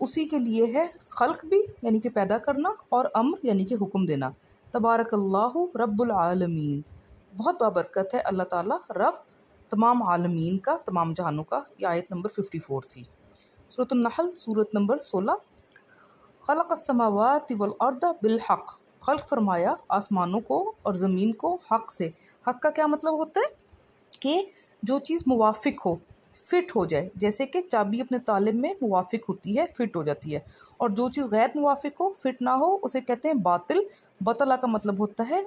اسی کے لیے ہے خلق بھی یعنی کہ پیدا کرنا، اور امر یعنی کہ حکم دینا۔ تبارک اللہ رب العالمین، بہت بابرکت ہے اللہ تعالیٰ رب تمام عالمین کا، تمام جہانوں کا۔ یہ آیت نمبر 54 تھی۔ سورۃ النحل سورۃ نمبر 16۔ خلق السماوات والارض بالحق، خلق فرمایا آسمانوں کو اور زمین کو حق سے۔ حق کا کیا مطلب ہوتا ہے؟ کہ جو چیز موافق ہو، فٹ ہو جائے، جیسے کہ چابی اپنے طالب میں موافق ہوتی ہے، فٹ ہو جاتی ہے، اور جو چیز غیر موافق ہو، فٹ نہ ہو، اسے کہتے ہیں باطل۔ بطلہ کا مطلب ہوتا ہے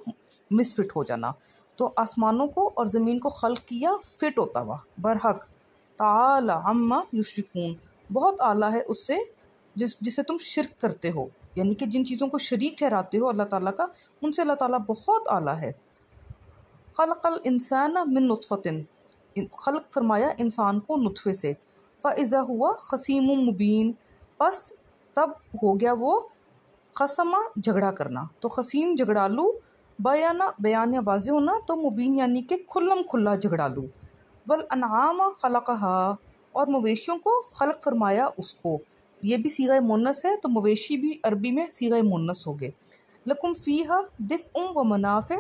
مس فٹ ہو جانا۔ تو آسمانوں کو اور زمین کو خلق کیا فٹ ہوتا ہوا، برحق۔ تعالی عما یشرکون، بہت اعلیٰ ہے اس سے جسے تم شرک کرتے ہو، یعنی کہ جن چیزوں کو شریک ٹھہراتے ہو اللہ تعالیٰ کا، ان سے اللہ تعالیٰ بہت اعلیٰ ہے۔ خلق الانسان من نطفۃ، خلق فرمایا انسان کو نطفے سے۔ فاذا ہوا خصیم مبین، پس تب ہو گیا وہ خصمہ جھگڑا کرنا، تو خصیم جھگڑالو، بیان یا واضح ہونا، تو مبین یعنی کہ کھلم کھلا جھگڑالو۔ والانعام خلقہا، اور مویشیوں کو خلق فرمایا اس کو، یہ بھی صیغہ مونس ہے، تو مویشی بھی عربی میں صیغہ مونس ہو گئے۔ لکم فیہا دفء ومنافع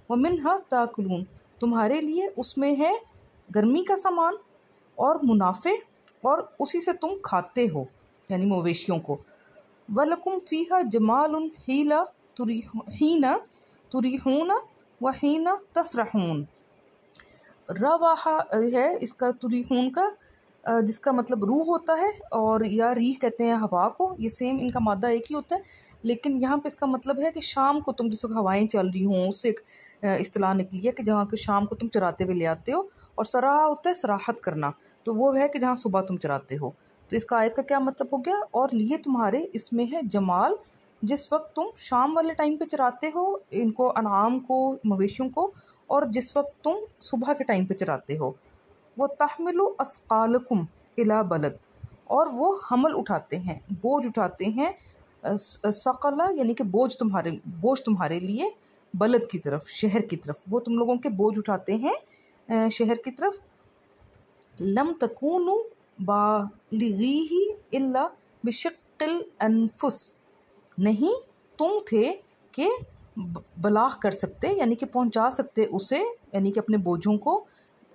ومنہا تاکلون، تمہارے لیے اس میں ہے گرمی کا سامان اور منافع، اور اسی سے تم کھاتے ہو، یعنی مویشیوں کو۔ وَلَكُمْ فِيهَا جَمَالٌ حِينَ تُرِيحُونَ وَحِينَ تَسْرَحُونَ، رواح ہے اس کا تُرِيحُون کا، جس کا مطلب روح ہوتا ہے، اور یا ریح کہتے ہیں ہوا کو، یہ سیم ان کا مادہ ایک ہی ہوتا ہے، لیکن یہاں پہ اس کا مطلب ہے کہ شام کو تم جس وقت ہوائیں چل رہی ہوں، اس سے ایک اصطلاح نکلی ہے کہ جہاں کہ شام کو تم چراتے ہوئے لے آتے ہو، اور سراح ہوتا ہے سراحت کرنا، تو وہ ہے کہ جہاں صبح تم چراتے ہو۔ تو اس کا آیت کا کیا مطلب ہو گیا؟ اور لیے تمہارے اس میں ہے جمال، جس وقت تم شام والے ٹائم پہ چراتے ہو ان کو، انعام کو، مویشیوں کو، اور جس وقت تم صبح کے ٹائم پہ چراتے ہو۔ وَتَحْمِلُ أَثْقَالَكُمْ إِلَى بَلَدٍ، اور وہ حمل اٹھاتے ہیں، بوجھ اٹھاتے ہیں، ثقلہ یعنی کہ بوجھ تمہارے لیے، بلد کی طرف، شہر کی طرف، وہ تم لوگوں کے بوجھ اٹھاتے ہیں شہر کی طرف۔ لم تکونوا بالغیہ الا بشق الانفس، نہیں تم تھے کہ بلاغ کر سکتے، یعنی کہ پہنچا سکتے اسے، یعنی کہ اپنے بوجھوں کو،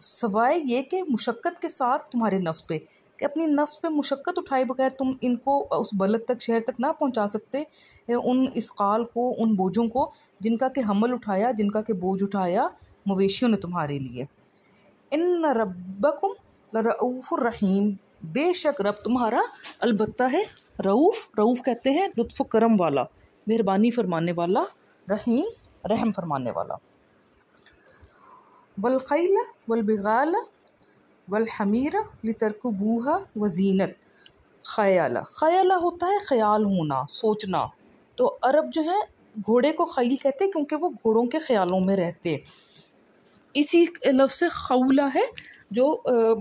سوائے یہ کہ مشقت کے ساتھ تمہارے نفس پہ، کہ اپنی نفس پہ مشقت اٹھائے بغیر تم ان کو اس بلد تک، شہر تک نہ پہنچا سکتے، ان اسقال کو، ان بوجھوں کو جن کا کہ حمل اٹھایا، جن کا کہ بوجھ اٹھایا مویشیوں نے تمہارے لیے۔ ان ربکم لرؤوف الرحیم، بے شک رب تمہارا البتہ ہے رؤوف، رؤوف کہتے ہیں لطف و کرم والا، مہربانی فرمانے والا، رحیم رحم فرمانے والا۔ والخیل والبغال والحمیر لترکبوها وزینت، خیالہ، خیالہ ہوتا ہے خیال ہونا، سوچنا، تو عرب جو ہے گھوڑے کو خیل کہتے ہیں کیونکہ وہ گھوڑوں کے خیالوں میں رہتے۔ اسی لفظ سے خولہ ہے، جو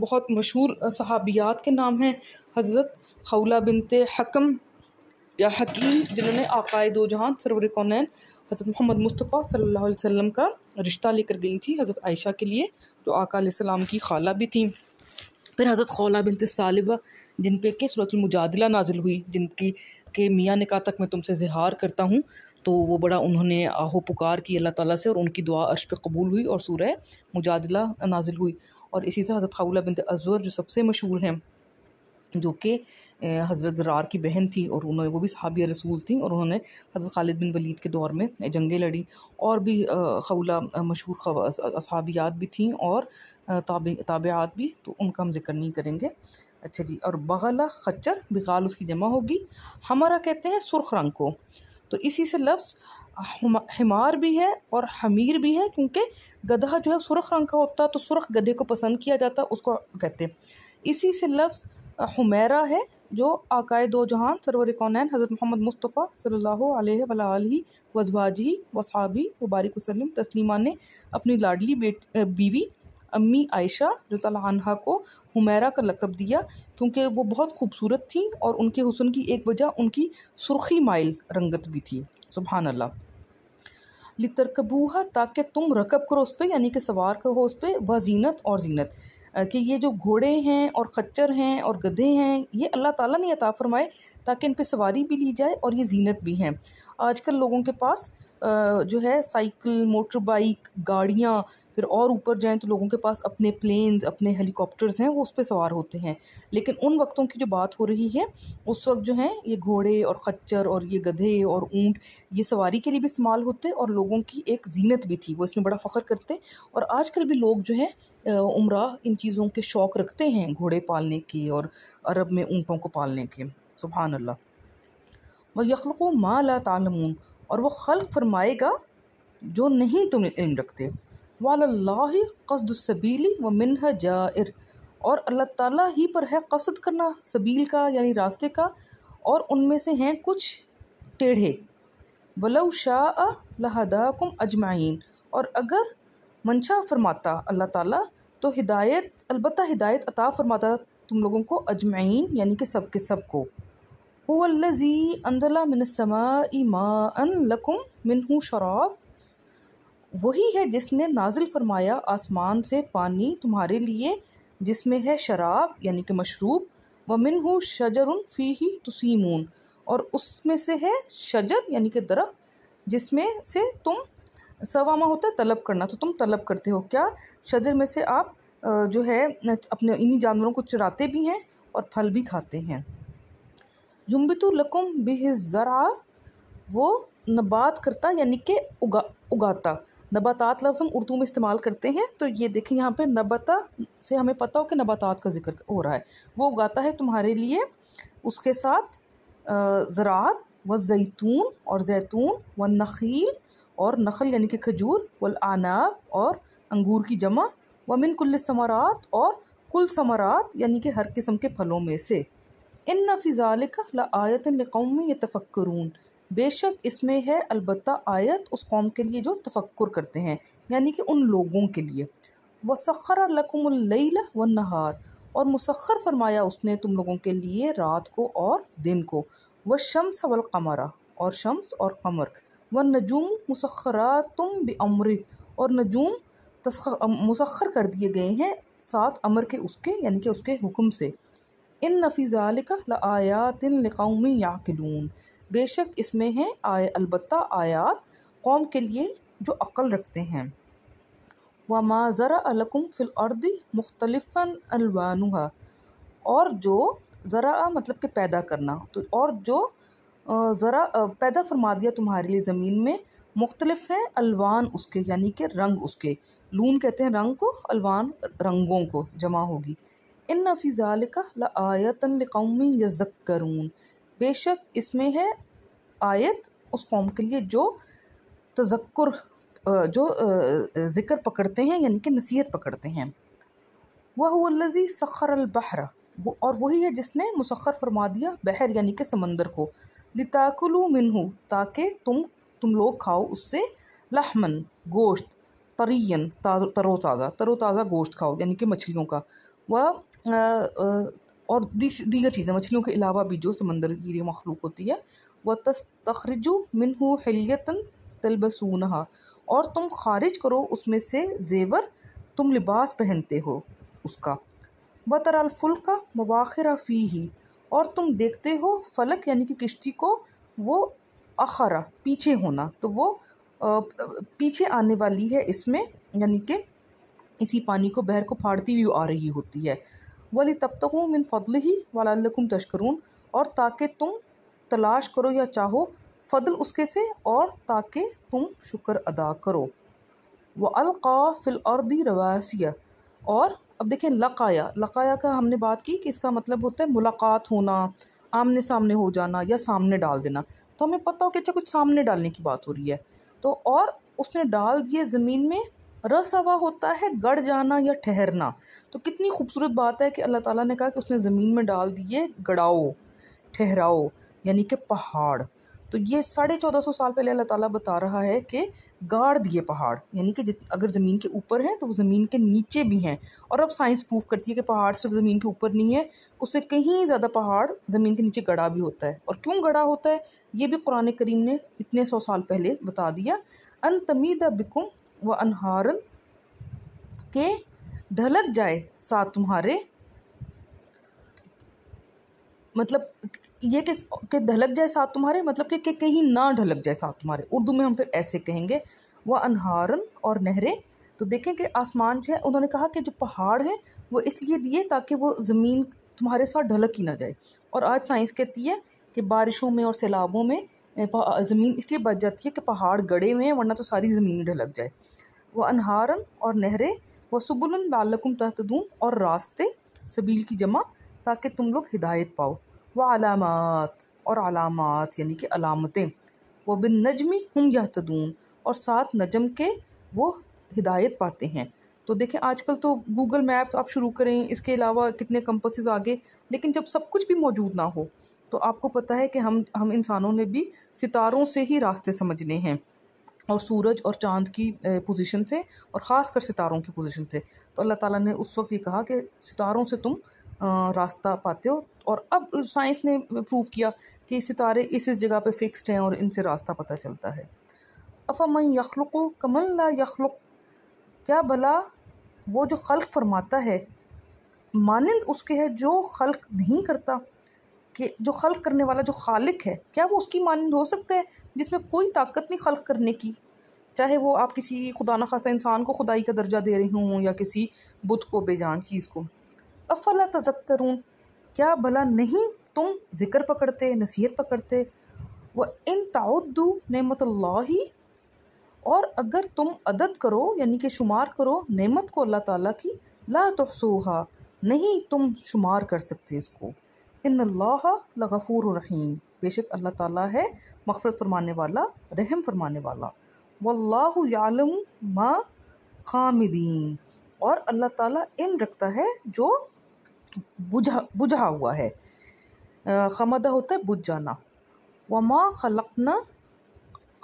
بہت مشہور صحابیات کے نام ہیں، حضرت خولہ بنت حکم یا حکیم، جنہوں نے آقائے دو جہان سرور کونین حضرت محمد مصطفیٰ صلی اللہ علیہ وسلم کا رشتہ لے کر گئی تھی حضرت عائشہ کے لیے، جو آقا علیہ السلام کی خالہ بھی تھیں۔ پھر حضرت خولہ بنت ثعلبہ، جن پہ کہ سورۃ المجادلہ نازل ہوئی، جن کی کہ میاں نے کہا تک میں تم سے زہار کرتا ہوں، تو وہ بڑا انہوں نے آہو پکار کی اللہ تعالیٰ سے، اور ان کی دعا عرش پہ قبول ہوئی اور سورہ مجادلہ نازل ہوئی۔ اور اسی طرح حضرت خولہ بنت ازور جو سب سے مشہور ہیں، جو کہ حضرت زرار کی بہن تھی، اور وہ بھی صحابیہ رسول تھیں، اور انہوں نے حضرت خالد بن ولید کے دور میں جنگیں لڑی، اور بھی خولہ مشہور صحابیات بھی تھیں اور تابعات بھی، تو ان کا ہم ذکر نہیں کریں گے۔ اچھا جی، اور بغلہ خچر، بغال اس کی جمع ہوگی، ہمارا کہتے ہیں سرخ رنگ کو، تو اسی سے لفظ حمار بھی ہے اور حمیر بھی ہے، کیونکہ گدھا جو ہے سرخ رنگ کا ہوتا ہے، تو سرخ گدھے کو پسند کیا جاتا ہے، اس کو کہتے ہیں۔ اسی سے لفظ حمیرہ ہے، جو آقائے دو جہان سرور کونین حضرت محمد مصطفیٰ صلی اللہ علیہ وآلہ وازواجہ وصحابہ وبارک وسلم تسلیمہ نے اپنی لاڈلی بیوی امی عائشہ رضی اللہ عنہا کو حمیرہ کا لقب دیا، کیونکہ وہ بہت خوبصورت تھیں، اور ان کے حسن کی ایک وجہ ان کی سرخی مائل رنگت بھی تھی، سبحان اللہ۔ لترکبوہا، تاکہ تم رکب کرو اس پہ، یعنی کہ سوار کرو اس پہ، وزینت، اور زینت۔ کہ یہ جو گھوڑے ہیں اور خچر ہیں اور گدھے ہیں یہ اللہ تعالیٰ نے عطا فرمائے تاکہ ان پہ سواری بھی لی جائے اور یہ زینت بھی ہیں۔ آج کل لوگوں کے پاس جو ہے سائیکل، موٹر بائک، گاڑیاں، پھر اور اوپر جائیں تو لوگوں کے پاس اپنے پلینز، اپنے ہیلی کاپٹرز ہیں، وہ اس پہ سوار ہوتے ہیں۔ لیکن ان وقتوں کی جو بات ہو رہی ہے اس وقت جو ہیں یہ گھوڑے اور خچر اور یہ گدھے اور اونٹ یہ سواری کے لیے بھی استعمال ہوتے اور لوگوں کی ایک زینت بھی تھی، وہ اس میں بڑا فخر کرتے۔ اور آج کل بھی لوگ جو ہیں عمرہ ان چیزوں کے شوق رکھتے ہیں، گھوڑے پالنے کے اور عرب میں اونٹوں کو پالنے کے۔ سبحان اللہ۔ وَيَخْلُقُ مَا لَا تَعْلَمُونَ، اور وہ خلق فرمائے گا جو نہیں تم علم رکھتے۔ وَعَلَى اللَّهِ قَصْدُ السَّبِيلِ وَمِنْهَا جَائِرٌ، اور اللہ تعالیٰ ہی پر ہے قصد کرنا سبیل کا یعنی راستے کا، اور ان میں سے ہیں کچھ ٹیڑھے۔ وَلَوْ شَاءَ لَهَدَاكُمْ أَجْمَعِينَ، اور اگر منشا فرماتا اللہ تعالیٰ تو ہدایت، البتہ ہدایت عطا فرماتا تم لوگوں کو، اجمعین یعنی کہ سب کے سب کو۔ هُوَ الَّذِي أَنزَلَ مِنَ السَّمَاءِ مَاءً لَكُمْ مِنْهُ شَرَابٌ، وہی ہے جس نے نازل فرمایا آسمان سے پانی تمہارے لیے جس میں ہے شراب یعنی کہ مشروب۔ وَمِنْهُ شَجَرٌ فِيهِ تُسِيمُونَ، اور اس میں سے ہے شجر یعنی کہ درخت جس میں سے تم، سواما ہوتا ہے طلب کرنا، تو تم طلب کرتے ہو کیا، شجر میں سے آپ جو ہے اپنے انہی جانوروں کو چراتے بھی ہیں اور پھل بھی کھاتے ہیں۔ يُنبِتُ لَكُمْ بِهِ الزَّرْعَ، وہ نبات کرتا یعنی کہ اگاتا۔ نباتات لفظ ہم اردو میں استعمال کرتے ہیں، تو یہ دیکھیں یہاں پہ نبتا سے ہمیں پتہ ہو کہ نباتات کا ذکر ہو رہا ہے۔ وہ اگاتا ہے تمہارے لیے، اس کے ساتھ زراعت، والزیتون اور زیتون، والنخیل اور نخل یعنی کہ کھجور، والاعناب اور انگور کی جمع، ومن کل الثمرات اور کل ثمرات یعنی کہ ہر قسم کے پھلوں میں سے۔ ان فی ذالک لآیۃ لقوم یتفکرون، بے شک اس میں ہے البتہ آیت اس قوم کے لیے جو تفکر کرتے ہیں، یعنی کہ ان لوگوں کے لیے۔ وسخر لکم اللیل والنہار، اور مسخر فرمایا اس نے تم لوگوں کے لیے رات کو اور دن کو۔ والشمس والقمر، اور شمس اور قمر۔ والنجوم مسخرات بامرہ، اور نجوم مسخر کر دیے گئے ہیں ساتھ امر کے اس کے یعنی کہ اس کے حکم سے۔ ان فی ذالک لآیات لقوم یعقلون، بے شک اس میں ہیں البتہ آیات قوم کے لیے جو عقل رکھتے ہیں۔ وما ذرأ لکم فی الارض مختلفا الوانها، اور جو ذرا مطلب کہ پیدا کرنا، تو اور جو ذرا پیدا فرما دیا تمہارے لیے زمین میں، مختلف ہیں الوان اس کے یعنی کہ رنگ اس کے، لون کہتے ہیں رنگ کو، الوان رنگوں کو جمع ہوگی۔ ان فی ذالک لآیۃ لقوم یذکرون، بے شک اس میں ہے آیت اس قوم کے لیے جو تذکر، جو ذکر پکڑتے ہیں یعنی کہ نصیحت پکڑتے ہیں۔ وَهُوَ الَّذِي سَخَّرَ الْبَحْرَ، اور وہی ہے جس نے مسخر فرما دیا بحر یعنی کہ سمندر کو، لِتَأْكُلُوا مِنْهُ، تاکہ تم لوگ کھاؤ اس سے، لحمن گوشت، طریًّا تر و تازہ گوشت کھاؤ یعنی کہ مچھلیوں کا، اور دیگر چیزیں مچھلیوں کے علاوہ بھی جو سمندر کی مخلوق ہوتی ہے۔ وَتَسْتَخْرِجُوا مِنْهُ حِلْيَةً تَلْبَسُونَهَا، اور تم خارج کرو اس میں سے زیور تم لباس پہنتے ہو اس کا۔ وَتَرَى الْفُلْكَ مَوَاخِرَ فِيهِ، اور تم دیکھتے ہو فلک یعنی کہ کشتی کو، وہ اخرا پیچھے ہونا، تو وہ پیچھے آنے والی ہے اس میں، یعنی کہ اسی پانی کو بحر کو پھاڑتی ہوئی آ رہی ہوتی ہے۔ وَلِتَبْتَغُوا مِنْ فَضْلِهِ وَلَعَلَّكُمْ تَشْكُرُونَ، اور تاکہ تم تلاش کرو یا چاہو فضل اس کے سے اور تاکہ تم شکر ادا کرو۔ وَأَلْقَى فِي الْأَرْضِ رَوَاسِيَ، اور اب دیکھیں لقایا کا ہم نے بات کی کہ اس کا مطلب ہوتا ہے ملاقات ہونا، آمنے سامنے ہو جانا یا سامنے ڈال دینا، تو ہمیں پتہ ہو کہ اچھا کچھ سامنے ڈالنے کی بات ہو رہی ہے، تو اور اس نے ڈال دیے زمین میں، رس ہوا ہوتا ہے گڑ جانا یا ٹھہرنا، تو کتنی خوبصورت بات ہے کہ اللہ تعالیٰ نے کہا کہ اس نے زمین میں ڈال دیے گڑاؤ، ٹھہراؤ یعنی کہ پہاڑ، تو یہ 1450 سال پہلے اللہ تعالیٰ بتا رہا ہے کہ گاڑ دیے پہاڑ، یعنی کہ اگر زمین کے اوپر ہیں تو وہ زمین کے نیچے بھی ہیں، اور اب سائنس پروف کرتی ہے کہ پہاڑ صرف زمین کے اوپر نہیں ہے، اس سے کہیں زیادہ پہاڑ زمین کے نیچے گڑا بھی ہوتا ہے، اور کیوں گڑا ہوتا ہے یہ بھی قرآن کریم نے اتنے 100 سال پہلے بتا دیا۔ ان تمید بکم و انہارن، کہ ڈھلک جائے ساتھ تمہارے، مطلب یہ کہ ڈھلک جائے ساتھ تمہارے، مطلب کہ کہیں نہ ڈھلک جائے ساتھ تمہارے، اردو میں ہم پھر ایسے کہیں گے وہ انہارن، اور نہریں۔ تو دیکھیں کہ آسمان جو ہے، انہوں نے کہا کہ جو پہاڑ ہیں وہ اس لیے دیے تاکہ وہ زمین تمہارے ساتھ ڈھلک ہی نہ جائے، اور آج سائنس کہتی ہے کہ بارشوں میں اور سیلابوں میں زمین اس لیے بچ جاتی ہے کہ پہاڑ گڑے ہوئے ہیں، ورنہ تو ساری زمین ڈھلک جائے۔ وہ انہارن، اور نہریں، وہ سبلن لعلکم تہتدون، اور راستے، سبیل کی جمع، تاکہ تم لوگ ہدایت پاؤ۔ وہ علامات، اور علامات یعنی کہ علامتیں، وہ بالنجم ہم یہتدون، اور ساتھ نجم کے وہ ہدایت پاتے ہیں۔ تو دیکھیں آج کل تو گوگل میپ آپ شروع کریں، اس کے علاوہ کتنے کمپسز آگے، لیکن جب سب کچھ بھی موجود نہ ہو تو آپ کو پتہ ہے کہ ہم انسانوں نے بھی ستاروں سے ہی راستے سمجھنے ہیں، اور سورج اور چاند کی پوزیشن سے، اور خاص کر ستاروں کی پوزیشن سے۔ تو اللہ تعالیٰ نے اس وقت یہ کہا کہ ستاروں سے تم راستہ پاتے ہو، اور اب سائنس نے پروف کیا کہ ستارے اس جگہ پہ فکسڈ ہیں اور ان سے راستہ پتہ چلتا ہے۔ افمن یخلق کمن لا یخلق، کیا بھلا وہ جو خلق فرماتا ہے مانند اس کے ہے جو خلق نہیں کرتا، کہ جو خلق کرنے والا جو خالق ہے کیا وہ اس کی مانند ہو سکتا ہے جس میں کوئی طاقت نہیں خلق کرنے کی، چاہے وہ آپ کسی خدا نخواستہ انسان کو خدائی کا درجہ دے رہے ہوں یا کسی بت کو، بے جان چیز کو۔ افلا تذکرون، کیا بھلا نہیں تم ذکر پکڑتے، نصیحت پکڑتے۔ وَإِن تَعُدُّوا نعمت اللہ، اور اگر تم عدد کرو یعنی کہ شمار کرو نعمت کو اللہ تعالیٰ کی، لا تحصوها، نہیں تم شمار کر سکتے اس کو۔ ان اللہ لغفور رحیم، بے شک اللہ تعالیٰ ہے مغفرت فرمانے والا، رحم فرمانے والا۔ واللہ یعلم ما خامدین، اور اللہ تعالیٰ علم رکھتا ہے جو بجھا ہوا ہے۔ خمدہ ہوتا ہے بجھ جانا۔ وما خلقنا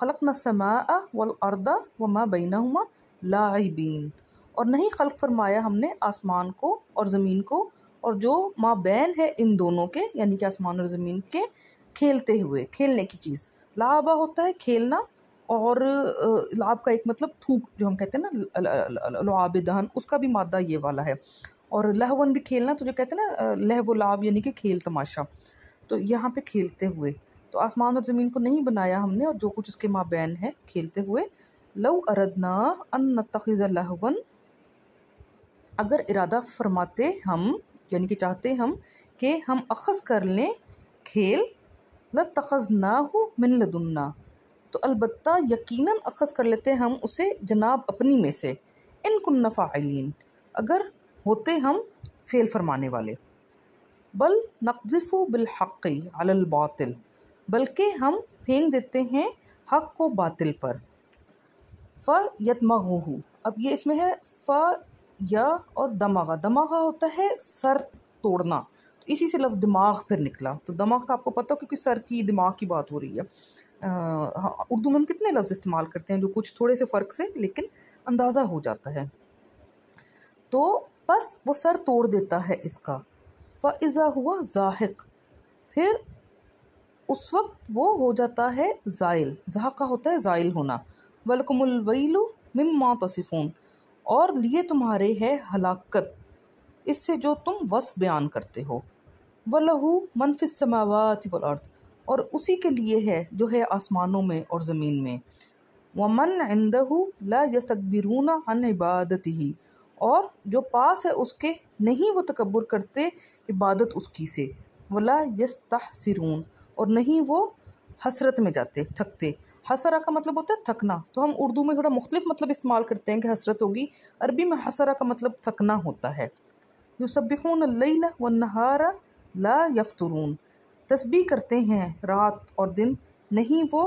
السماء والارض وما بینہما لاعبین، اور نہیں خلق فرمایا ہم نے آسمان کو اور زمین کو، اور جو ما بین ہے ان دونوں کے، یعنی کہ آسمان اور زمین کے، کھیلتے ہوئے، کھیلنے کی چیز۔ لعبہ ہوتا ہے کھیلنا، اور لعب کا ایک مطلب تھوک جو ہم کہتے ہیں نا لعاب دہن، اس کا بھی مادہ یہ والا ہے، اور لہون بھی کھیلنا، تو جو کہتے ہیں نا لہو و لعب یعنی کہ کھیل تماشا، تو یہاں پہ کھیلتے ہوئے۔ تو آسمان اور زمین کو نہیں بنایا ہم نے اور جو کچھ اس کے مابین ہے کھیلتے ہوئے۔ لو اردنا ان نتخذ لہوا، اگر ارادہ فرماتے ہم یعنی کہ چاہتے ہم کہ ہم اخذ کر لیں کھیل، لاتخذناہ من لدنا، تو البتہ یقیناً اخذ کر لیتے ہم اسے جناب اپنی میں سے، ان کننا فاعلین، اگر ہوتے ہم فعل فرمانے والے۔ بل نقذف بالحق علی الباطل، بلکہ ہم پھینک دیتے ہیں حق کو باطل پر۔ فَيَدْمَغُهُ، اب یہ اس میں ہے یا اور دماغہ، دماغہ ہوتا ہے سر توڑنا، تو اسی سے لفظ دماغ پھر نکلا، تو دماغ کا آپ کو پتہ کیونکہ سر کی دماغ کی بات ہو رہی ہے۔ اردو میں ہم کتنے لفظ استعمال کرتے ہیں جو کچھ تھوڑے سے فرق سے لیکن اندازہ ہو جاتا ہے۔ تو بس وہ سر توڑ دیتا ہے اس کا۔ فَإِذَا هُوَ زَاهِقٌ، پھر اس وقت وہ ہو جاتا ہے زائل، زہقہ ہوتا ہے زائل ہونا۔ وَلَكُمُ الْوَيْلُ مِمَّا تَصِفُونَ، اور لیے تمہارے ہے ہلاکت اس سے جو تم وصف بیان کرتے ہو۔ وَلَهُ مَنْ فِي السَّمَاوَاتِ وَالْأَرْضِ، اور اسی کے لیے ہے جو ہے آسمانوں میں اور زمین میں۔ وَمَنْ عِنْدَهُ لَا يَسْتَكْبِرُونَ عَنْ عِبَادَتِهِ، اور جو پاس ہے اس کے نہیں وہ تکبر کرتے عبادت اس کی سے۔ وَلَا يَسْتَحْسِرُونَ، اور نہیں وہ حسرت میں جاتے، تھکتے۔ حسرہ کا مطلب ہوتا ہے تھکنا، تو ہم اردو میں تھوڑا مختلف مطلب استعمال کرتے ہیں کہ حسرت ہوگی، عربی میں حسرہ کا مطلب تھکنا ہوتا ہے۔ یسبحون اللیل والنہار لا یفترون، تسبیح کرتے ہیں رات اور دن، نہیں وہ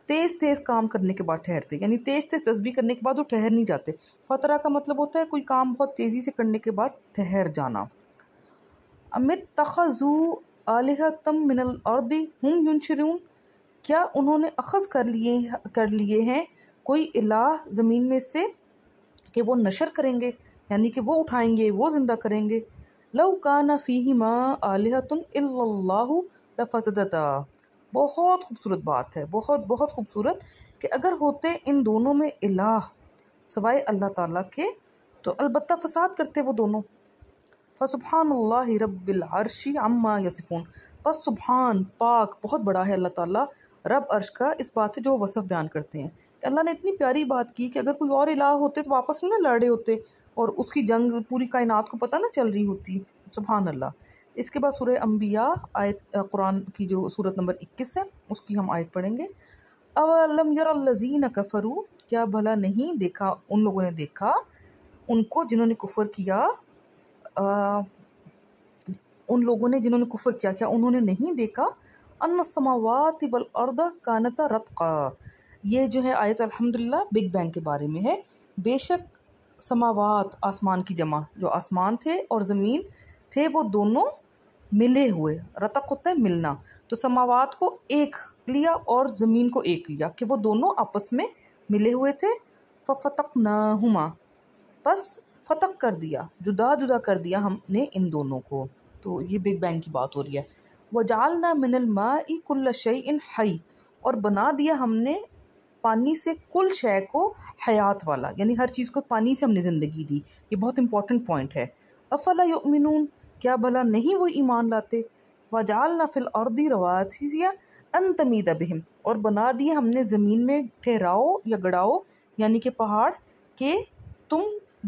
تیز تیز کام کرنے کے بعد ٹھہرتے، یعنی تیز تیز تسبیح کرنے کے بعد وہ ٹھہر نہیں جاتے۔ فترہ کا مطلب ہوتا ہے کوئی کام بہت تیزی سے کرنے کے بعد ٹھہر جانا۔ ام اتخذوا آلہۃ من الارض ہم ینشرون، کیا انہوں نے اخذ کر لیے ہیں کوئی الہ زمین میں سے کہ وہ نشر کریں گے، یعنی کہ وہ اٹھائیں گے، وہ زندہ کریں گے۔ لو کان فیہما آلہۃ الا اللہ لفسدتا، بہت خوبصورت بات ہے، بہت بہت خوبصورت، کہ اگر ہوتے ان دونوں میں الہ سوائے اللہ تعالیٰ کے تو البتہ فساد کرتے وہ دونوں. فسبحان اللہ رب العرش عما یصفون، بس سبحان پاک بہت بڑا ہے اللہ تعالیٰ رب عرش کا اس بات سے جو وصف بیان کرتے ہیں، کہ اللہ نے اتنی پیاری بات کی کہ اگر کوئی اور الہ ہوتے تو آپس میں نہ لڑے ہوتے اور اس کی جنگ پوری کائنات کو پتہ نہ چل رہی ہوتی. سبحان اللہ. اس کے بعد سورہ انبیاء آیت قرآن کی جو سورت نمبر 21 ہے اس کی ہم آیت پڑھیں گے. اولم یر الذین کفروا، کیا بھلا نہیں دیکھا ان لوگوں نے دیکھا ان کو جنہوں نے کفر کیا، ان لوگوں نے جنہوں نے کفر کیا، کیا انہوں نے نہیں دیکھا ان السماوات والارض کانتا رتقا. یہ جو ہے آیت الحمدللہ بگ بینگ کے بارے میں ہے. بے شک سماوات آسمان کی جمع، جو آسمان تھے اور زمین تھے وہ دونوں ملے ہوئے، رتق ہوتا ہے ملنا، تو سماوات کو ایک لیا اور زمین کو ایک لیا کہ وہ دونوں آپس میں ملے ہوئے تھے. ففتقناہما، بس فتق کر دیا، جدا جدا کر دیا ہم نے ان دونوں کو. تو یہ بگ بینگ کی بات ہو رہی ہے. وَجَعَلْنَا مِنَ الْمَاءِ كُلَّ شَيْءٍ حَيٍّ، اور بنا دیا ہم نے پانی سے کل شے کو حیات والا، یعنی ہر چیز کو پانی سے ہم نے زندگی دی. یہ بہت امپورٹنٹ پوائنٹ ہے. افلا یؤمنون، کیا بھلا نہیں وہ ایمان لاتے. وَجَعَلْنَا فِي الْأَرْضِ رَوَاسِيَ أَن تَمِيدَ بِهِمْ، اور بنا دیے ہم نے زمین میں ٹھہراؤ یا گڑاؤ، یعنی کہ پہاڑ، کہ تم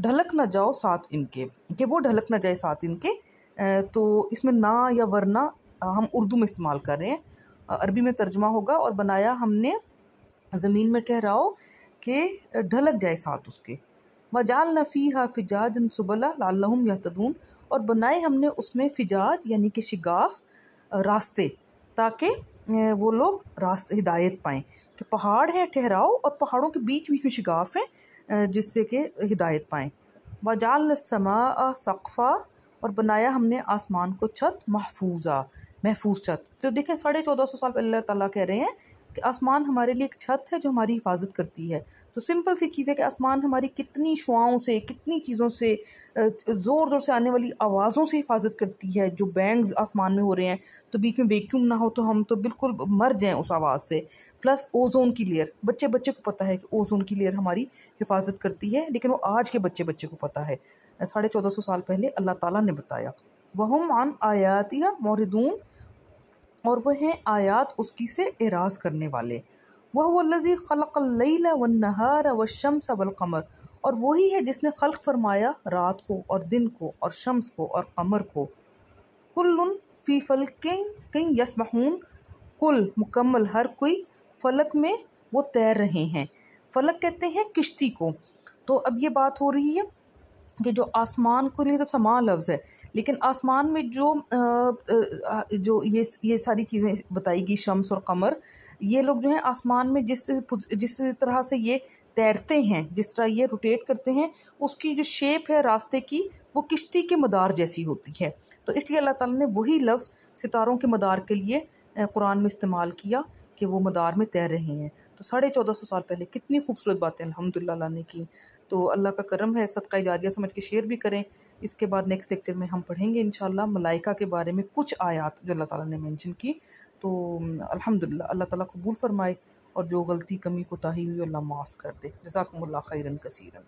ڈھلک نہ جاؤ ساتھ ان کے، کہ وہ ڈھلک نہ جائے ساتھ ان کے. تو اس میں نہ یا ورنہ ہم اردو میں استعمال کر رہے ہیں، عربی میں ترجمہ ہوگا. اور بنایا ہم نے زمین میں ٹھہراؤ کہ ڈھلک جائے ساتھ اس کے. وَجَعَلْنَا فِيهَا فِجَاجًا سُبُلًا لَعَلَّهُمْ يَهْتَدُونَ، اور بنائے ہم نے اس میں فجاج یعنی کہ شگاف، راستے، تاکہ وہ لوگ راست ہدایت پائیں. کہ پہاڑ ہے ٹھہراؤ اور پہاڑوں کے بیچ بیچ میں شگاف ہیں جس سے کہ ہدایت پائیں. وَجَعَلْنَا السَّمَاءَ سَقْفًا، اور بنایا ہم نے آسمان کو چھت، محفوظہ، محفوظ چھت. تو دیکھیں 1450 سال پہلے اللہ تعالیٰ کہہ رہے ہیں کہ آسمان ہمارے لیے ایک چھت ہے جو ہماری حفاظت کرتی ہے. تو سمپل سی چیز ہے کہ آسمان ہماری کتنی شعاؤں سے، کتنی چیزوں سے، زور زور سے آنے والی آوازوں سے حفاظت کرتی ہے. جو بینگز آسمان میں ہو رہے ہیں تو بیچ میں ویکیوم نہ ہو تو ہم تو بالکل مر جائیں اس آواز سے. پلس اوزون کی لیئر، بچے بچے کو پتہ ہے کہ اوزون کی لیئر ہماری حفاظت کرتی ہے، لیکن وہ آج کے بچے بچے کو پتہ ہے. 1450 سال پہلے اللہ تعالیٰ نے بتایا. وَهُمْ عَنْ آيَاتِهَا مُعْرِضُونَ، اور وہ ہیں آیات اس کی سے اعراض کرنے والے. وَهُوَ الَّذِي خَلَقَ اللَّيْلَ وَالنَّهَارَ وَالشَّمْسَ وَالْقَمَرَ، اور وہی ہے جس نے خلق فرمایا رات کو اور دن کو اور شمس کو اور قمر کو. كُلٌّ فِي فَلْكٍ يَسْبَحُونَ، کل مکمل ہر کوئی فلک میں وہ تیر رہے ہیں. فلک کہتے ہیں کشتی کو. تو اب یہ بات ہو رہی ہے کہ جو آسمان کو لیے تو سما لفظ ہے، لیکن آسمان میں جو یہ ساری چیزیں بتائی گئی، شمس اور قمر، یہ لوگ جو ہیں آسمان میں جس طرح سے یہ تیرتے ہیں، جس طرح یہ روٹیٹ کرتے ہیں، اس کی جو شیپ ہے راستے کی وہ کشتی کے مدار جیسی ہوتی ہے. تو اس لیے اللہ تعالیٰ نے وہی لفظ ستاروں کے مدار کے لیے قرآن میں استعمال کیا کہ وہ مدار میں تیر رہے ہیں. تو 1450 سال پہلے کتنی خوبصورت باتیں الحمدللہ اللہ نے کی. تو اللہ کا کرم ہے، صدقہ جاریہ سمجھ کے شیئر بھی کریں. اس کے بعد نیکسٹ لیکچر میں ہم پڑھیں گے انشاءاللہ ملائکہ کے بارے میں کچھ آیات جو اللہ تعالیٰ نے مینشن کی. تو الحمدللہ اللہ تعالیٰ قبول فرمائے، اور جو غلطی کمی کوتاہی ہوئی اللہ معاف کر دے. جزاکم اللہ خیرا کثیرا.